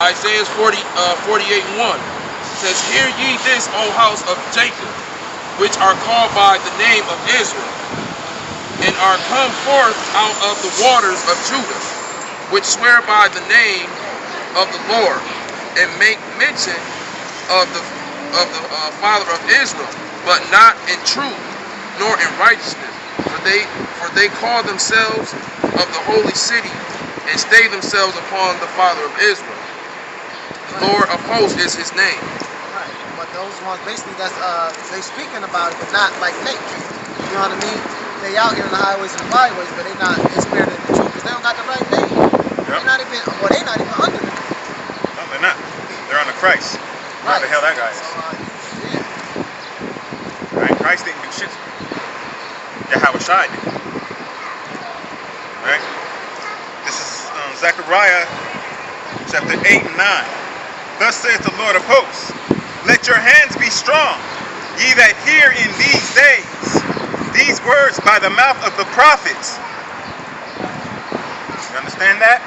Isaiah 48:1 says, "Hear ye this, O house of Jacob, which are called by the name of Israel, and are come forth out of the waters of Judah, which swear by the name of the Lord, and make mention of the Father of Israel, but not in truth, nor in righteousness. For they call themselves of the holy city, and stay themselves upon the Father of Israel. The Lord of hosts is his name." Right. But those ones basically they speaking about it, but not like Nate. You know what I mean? They out here in the highways and the byways, but they not in spirit and the truth because they don't got the right name. Yep. They're not even under it. No, they're not. They're under Christ. Right. What the hell that guy is. Yeah. Right? Christ didn't do shit. Yahweh Shai did. Right? This is Zechariah chapter 8 and 9. "Thus saith the Lord of hosts, let your hands be strong, ye that hear in these days these words by the mouth of the prophets." You understand that?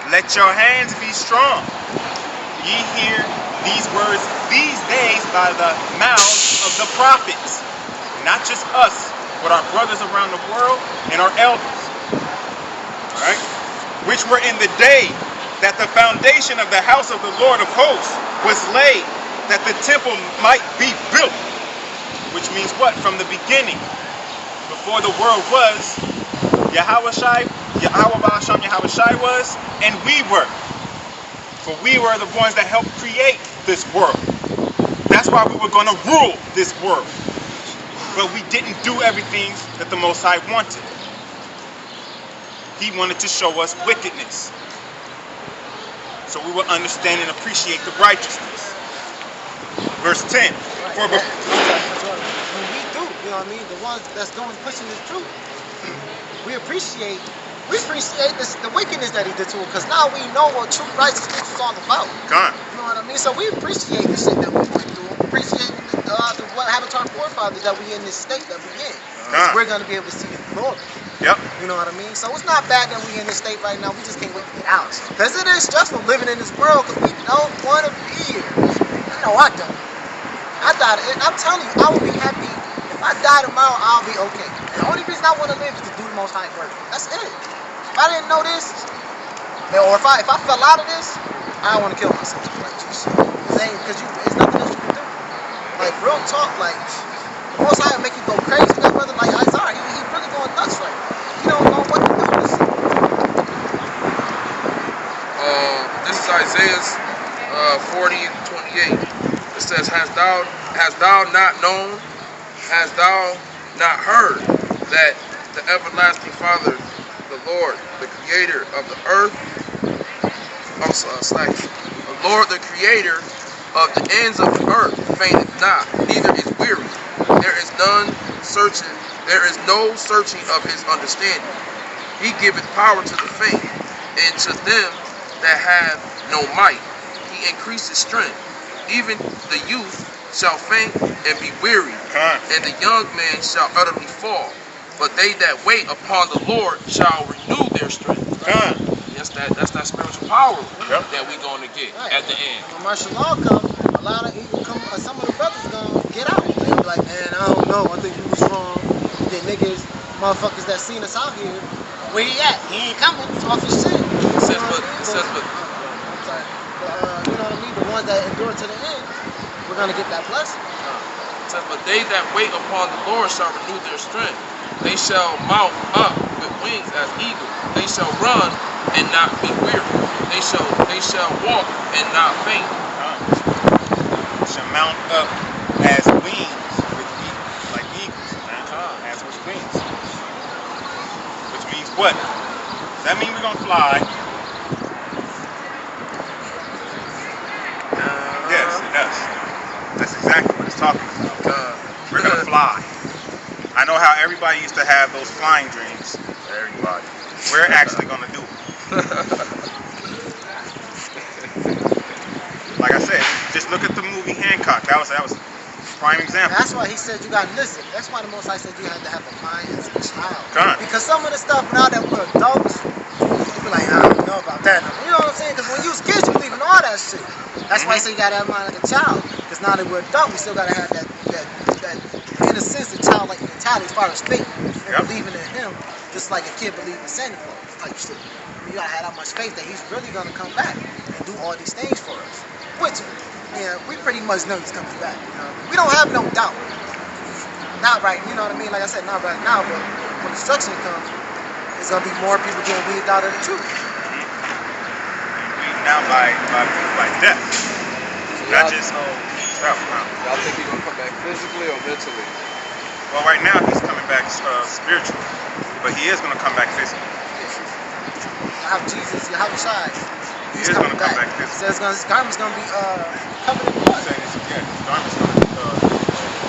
Let your hands be strong, ye hear these words these days by the mouths of the prophets. Not just us, but our brothers around the world and our elders. Alright? "Which were in the day that the foundation of the house of the Lord of hosts was laid, that the temple might be built." Which means what? From the beginning, before the world was, Yahweh Ba'asham Yahweh Shai was, and we were. For we were the ones that helped create this world. That's why we were going to rule this world. But we didn't do everything that the Most High wanted. He wanted to show us wickedness, so we will understand and appreciate the righteousness. Verse 10. Right. When we do, you know what I mean, the ones that's going pushing this truth, we appreciate the wickedness that he did to it, because now we know what true righteousness is all about. God. You know what I mean? So we appreciate the shit that we went through. Appreciate what happened to our forefathers, that we in this state that we in. We're going to be able to see the glory. Yep. You know what I mean? So it's not bad that we in this state right now. We just can't wait to get out. Because it is stressful living in this world, because we don't want to be here. I know I don't. I died, and I'm telling you, I will be happy. If I die tomorrow, I'll be okay. And the only reason I want to live is to do the Most High work. That's it. If I didn't know this, or if I fell out of this, I don't want to kill myself. Like, just saying, because it's nothing else you can do. Like, real talk, like, the Most High will make you go crazy. That brother, like Isaiah, he really going nuts right now. He don't know what to do with this. This is Isaiah 40:28. It says, Hast thou not known, hast thou not heard, that the everlasting Father, the Lord, the creator of the earth, the Lord, the creator of the ends of the earth, fainteth not, neither is weary. There is no searching of his understanding. He giveth power to the faint, and to them that have no might. He increases strength. Even the youth shall faint and be weary, and the young man shall utterly fall. But they that wait upon the Lord shall renew their strength. Yes, that's that spiritual power that we're going to get at the end. When martial law comes, some of the brothers gonna get out. They be like, man, I don't know. I think he was wrong. The niggas, motherfuckers that seen us out here, where he at? He ain't coming. It's off his shit. You know what I mean? The ones that endure to the end, we're gonna get that blessing. It says, but they that wait upon the Lord shall renew their strength. They shall mount up with wings as eagles. They shall run and not be weary. They shall walk and not faint. Shall mount up as wings with eagles, like eagles, as with wings. Which means what? Does that mean we're gonna fly? Yes, it does. That's exactly what it's talking about. We're gonna fly. I know how everybody used to have those flying dreams. Everybody. We're actually gonna do it. Like I said, just look at the movie Hancock. That was a prime example. That's why he said you gotta listen. That's why the Most High said you have to have a mind as a child. Because some of the stuff now that we're adults, you be like, I don't know about that. You know what I'm saying? Because when you was kids, you believe in all that. that shit. That's why I say you gotta have mind like a child. Because now that we're adult, we still gotta have that in a sense, the childlike mentality as far as faith and believing in him, just like a kid believes in Santa Claus type shit. You gotta have that much faith that he's really gonna come back and do all these things for us. Which, yeah, we pretty much know he's coming back. You know? We don't have no doubt. Not right, you know what I mean? Like I said, not right now, but when destruction comes, there's gonna be more people getting weaved out of the truth. Weaved out by death. Not just y'all think he's gonna come back physically or mentally? Well, right now he's coming back spiritually, but he is gonna come back physically. I have Jesus, you have a child. He's gonna come back physically. Says his garment's gonna be covered in blood. His garment's gonna be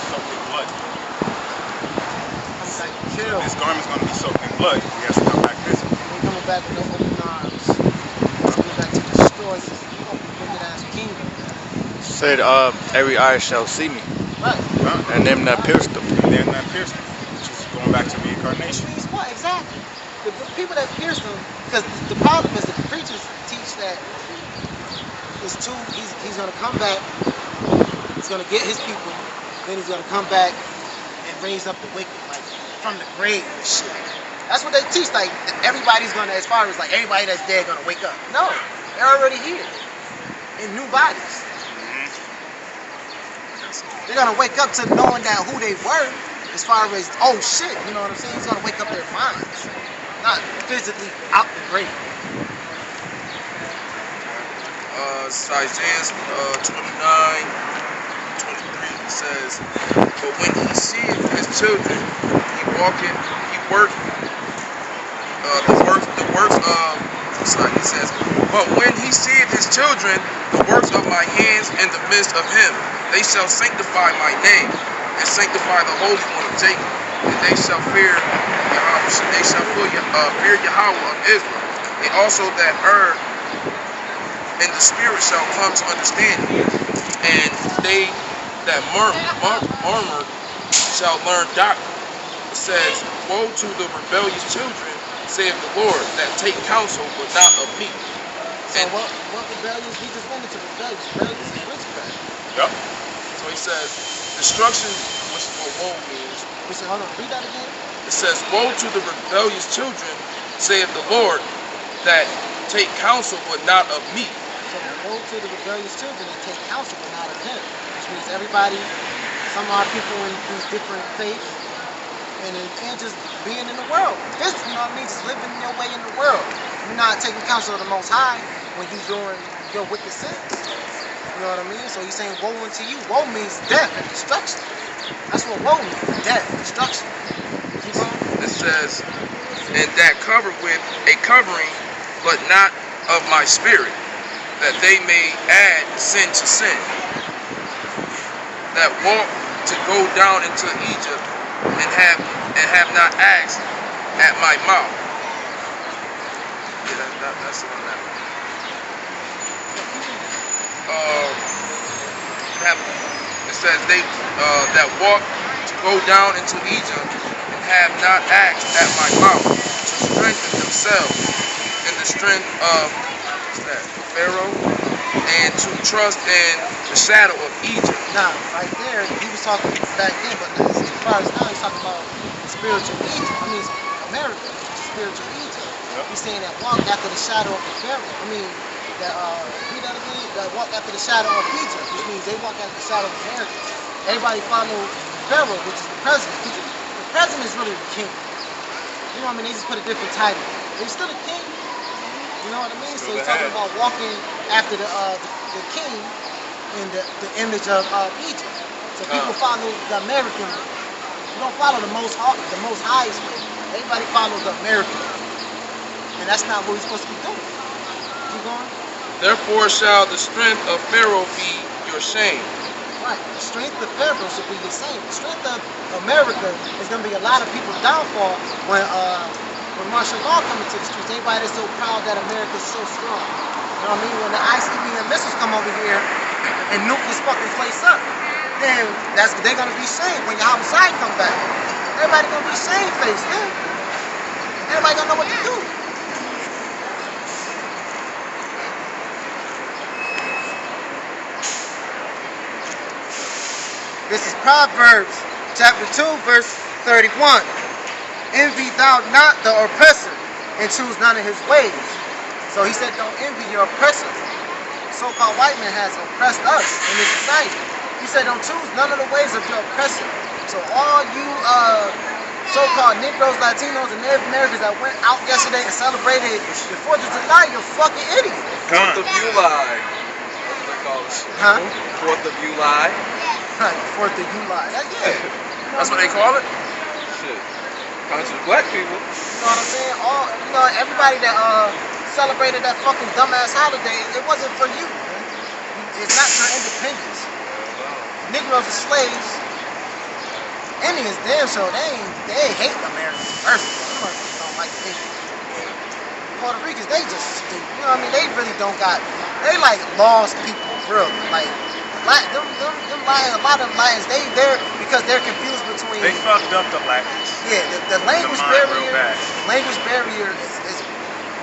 soaked in blood. His garment's gonna be soaked in blood. He has to come back physically. He's coming back with no open arms. He's coming back to destroy this wicked ass kingdom. Said, every eye shall see me. Right. And them that pierced them. And them that pierced him. Which is going back to reincarnation. Which means what? Exactly. The people that pierced him, because the problem is that the preachers teach that he's gonna come back, he's gonna get his people, then he's gonna come back and raise up the wicked, like from the grave and shit. That's what they teach, like everybody's gonna, as far as like everybody that's dead gonna wake up. No, they're already here in new bodies. They're gonna wake up to knowing that who they were, as far as, oh shit, you know what I'm saying? He's gonna wake up their minds, not physically out the grave. Isaiah 29:23 says, but when he seeth his children, he work the works of, he says, but when he seeth his children, the works of my hands in the midst of him, they shall sanctify my name, and sanctify the Holy One of Jacob, and they shall fear Yahweh, they shall fear Yahweh of Israel, and also that err in the spirit shall come to understanding, and they that murmur shall learn doctrine. It says, woe to the rebellious children, saith the Lord, that take counsel, but not of me. So and what rebellious? He just went into rebellious. Rebellious is witchcraft. Yep. So he says, destruction, which is what woe means. We said, hold on, read that again. It says, woe to the rebellious children, saith the Lord, that take counsel, but not of me. So woe to the rebellious children that take counsel, but not of him. Which means everybody, some are people in these different faiths, and just being in the world. This, you know what I mean? Just living your way in the world. You're not taking counsel of the Most High when you're doing your wicked sins. You know what I mean? So he's saying, woe unto you. Woe means death and destruction. That's what woe means. Death, destruction. Keep on. It says, and that covered with a covering, but not of my spirit, that they may add sin to sin. That walk to go down into Egypt, and have not asked at my mouth. Yeah, that's it on that one. It says they that walk to go down into Egypt and have not asked at my mouth, to strengthen themselves in the strength of Pharaoh, and to trust in the shadow of Egypt. Now, right there, he was talking back then, but as far as now, he's talking about spiritual Egypt. I mean, America, spiritual Egypt. Yep. He's saying that walk after the shadow of the Pharaoh. I mean, that read that again. That walk after the shadow of Egypt, which means they walk after the shadow of America. Everybody follow Pharaoh, which is the president. The president is really the king. You know what I mean? They just put a different title. He's still a king. You know what I mean? So he's talking about walking after the king in the image of Egypt. So people follow the American way. You don't follow the most highest way. Everybody follows the American way. And that's not what we're supposed to be doing. Keep going. Therefore shall the strength of Pharaoh be your shame. Right. The strength of Pharaoh should be the same. The strength of America is going to be a lot of people's downfall when martial law comes into the streets. Everybody that's so proud that America's so strong. You know what I mean? When the ICBM missiles come over here and nuke this fucking place up, then they're gonna be shamed when your homicide come back. Everybody gonna be shame-faced, man. Everybody gonna know what to do. This is Proverbs chapter 2, verse 31. Envy thou not the oppressor, and choose none of his ways. So he said, don't envy your oppressor. So-called white man has oppressed us in this society. He said, don't choose none of the ways of your oppressor. So all you so-called Negroes, Latinos, and Native Americans that went out yesterday and celebrated the 4th of July, you're fucking idiots. 4th of July. What they call it? Huh? 4th of July. Right, 4th of July. Yeah. That's what they call it? Shit. Bunch of black people. You know what I'm saying? Everybody that celebrated that fucking dumbass holiday, it wasn't for you, man. It's not for independence. Negroes are slaves. Indians, damn sure, they hate Americans. Americans don't like Indians. Puerto Ricans, they just stupid. You know what I mean? They really don't got, they like lost people, bro. Like, them lions, a lot of lions, they're because they're confused between. They fucked up the Latins. Yeah, the language barrier. The language barrier is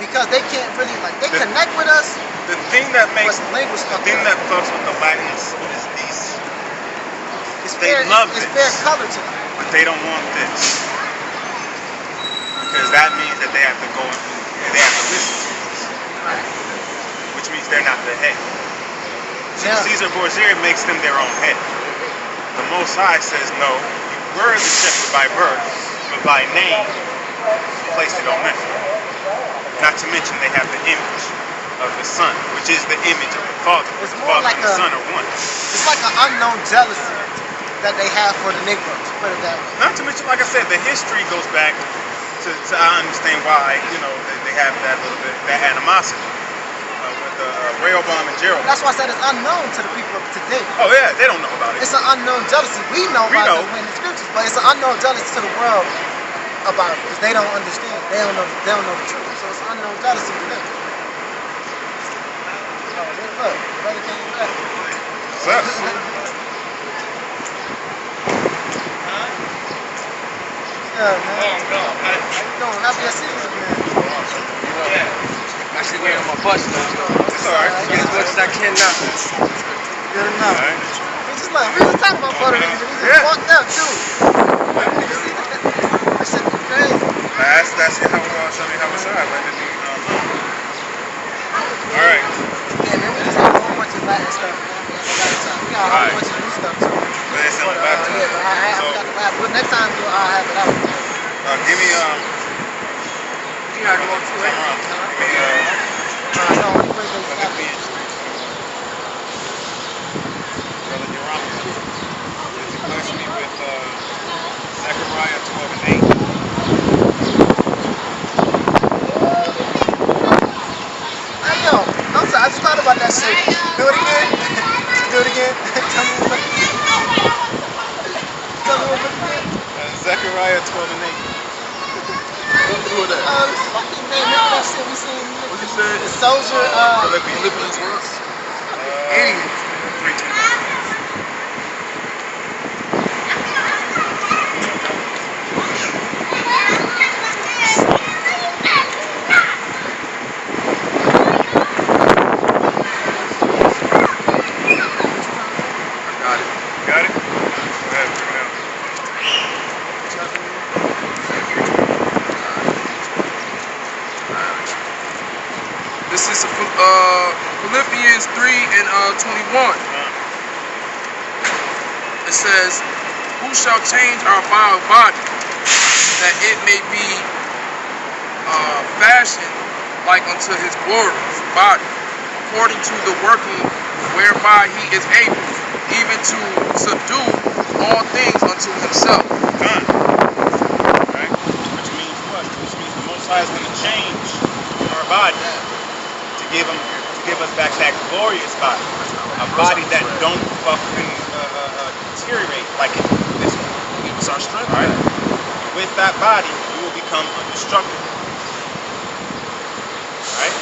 because they can't really they connect with us. The thing that makes but the language that fucks with the Latins is these. They love this. It's fair color to them. But they don't want this because that means that they have to go and they have to listen to us, Right. which means they're not the head. Yeah. Caesar Borgia makes them their own head. The Most High says, no, you were the shepherd by birth, but by name, place it on them. Not to mention they have the image of the Son, which is the image of the Father. It's The more Father like and the Son are one. It's like an unknown jealousy that they have for the Negroes. Put it that way. Not to mention, like I said, the history goes back to I understand why, they have that little bit, that animosity with Rehoboam and Jeroboam. That's why I said it's unknown to the people of today. Oh yeah, they don't know about it. It's an unknown jealousy. We know about it in the scriptures, but it's an unknown jealousy to the world about it because they don't understand. They don't know the truth. So it's an unknown jealousy to them. Oh, look, brother came back. What's up? Yeah, man. How you doing? Happy to see you, man. Yeah. Actually laying on my butt now. It's alright. Get as much as I can now. Good enough. Alright. We was talking about Puerto Rican, and we just walked up too. That shit be crazy. That's how show me how it's at. Alright. Yeah, man, we just have a whole bunch of Latin stuff, man. We got a whole bunch of new stuff too. But it's in the laptop. Yeah, but I got the lab. But next time I'll have it out. Give me You gotta go to it. No, we bring those back. Brother Jerome, would you bless me with Zechariah 12 and 8? Hey, yo, I'm sorry, I just thought about that shit. Do it again. Do it again. Tell me what it is. Zechariah 12 and 8. Who are that? Fucking man, remember that shit we seen? What you said? The soldier, Philippians what? 3:20. Got it? Go ahead, bring it out. This is Philippians 3 and 21. It says, who shall change our vile body, that it may be fashioned like unto his glorious body, according to the working whereby he is able even to subdue all things unto himself. Done. Right? Which means what? Which means the Most High is going to change our body to give us back that glorious body, a body that don't fucking deteriorate like it this one. Give us our strength. All right? With that body, we will become indestructible. All right?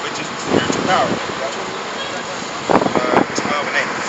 Which is the spiritual power. 12 and 8.